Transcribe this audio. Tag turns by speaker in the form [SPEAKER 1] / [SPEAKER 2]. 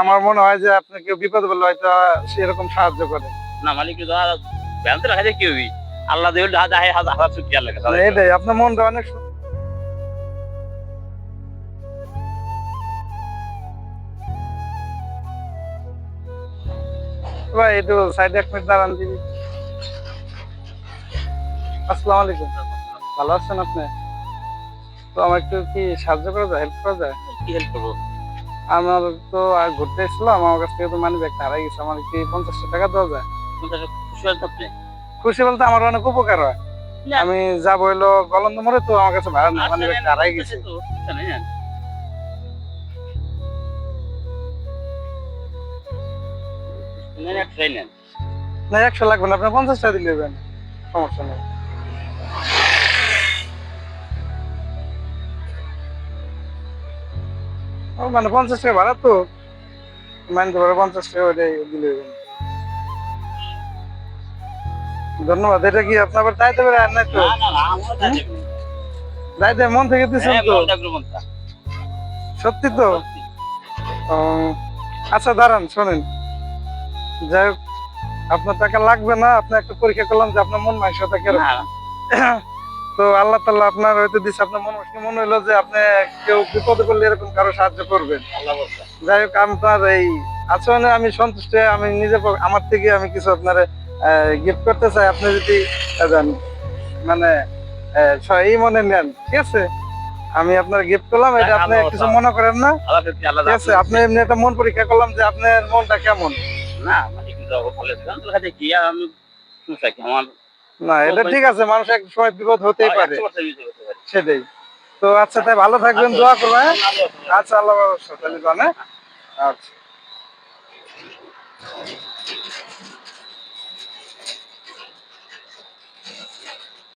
[SPEAKER 1] আমার মনে হয় যে আপনি কেউ বিপদ বললে হয়তো সেরকম সাহায্য করে
[SPEAKER 2] না মালিক ব্যায়াম রাখা যায় কেউই আল্লাহ দেহ হাজার শুক্রিয়া লাগে
[SPEAKER 1] এটাই আপনার মনটা অনেক ভাই একটু সাইডে 1 মিনিট দাঁড়ান দিবি। আসসালামু আলাইকুম, ভালো আছেন আপনি? তো আমার একটু কি সাহায্য করা যায়, হেল্প করা যায়?
[SPEAKER 2] কি হেল্প করবো?
[SPEAKER 1] আমার তো ঘুরতে এসেছিলাম, আমার কাছ থেকে তো মানি ব্যাগটা হারাই গেছে, আমার কি 50 টাকা দেওয়া যায়?
[SPEAKER 2] খুশি হলেন আপনি?
[SPEAKER 1] খুশি বলতে আমার অনেক উপকার হয়। আমি যাবো হইলো গলন্দ মোড়ে, তো আমার কাছে ভাড়া নেই, মানি ব্যাগটা হারাই গেছে। না 100 লাগবে না, আপনি 50 টাকা দিলে দেবেন, সমস্যা নেই। ও মানে 50 টাকা ভাড়া তো মানতে পারে, 50 টাকা ওইটাই দিলে দেবেন। ধন্যবাদ। এটা কি আপনার আবার দায়িত্ব করে আর নাই তো? দায়িত্ব মন থেকে দিচ্ছেন তো? সত্যি তো? ও আচ্ছা দাঁড়ান, শোনেন, যাই হোক আপনার টাকা লাগবে না, আপনি একটা পরীক্ষা করলাম যে আপনার মন মানসিকতা কেরকম। তো আল্লাহ তাআলা আপনার হয়তো দিচ্ছে, আপনার মনে হইলো যে আপনি কেউ বিপদে পড়লে এরকম কারো সাহায্য করবেন। যাই হোক আপনার এই আচরণে আমি সন্তুষ্ট, আমি নিজে আমার থেকে আমি কিছু আপনার গিফট করতে চাই, আপনি যদি দেন, মানে এই মনে নেন, ঠিক আছে? আমি আপনার গিফট করলাম, এটা আপনি কিছু মনে করেন না, ঠিক আছে? আপনি এমনি একটা মন পরীক্ষা করলাম যে আপনার মনটা কেমন।
[SPEAKER 2] না মানে কিন্তু ভালো কি আমি আমার
[SPEAKER 1] না এটা ঠিক আছে, মানুষ এক সময় বিপদ হতেই পারে, সেটাই তো। আচ্ছা তাই ভালো থাকবেন, দোয়া করবেন। আচ্ছা আল্লাহ ভরসা, তাহলে জানে। আচ্ছা।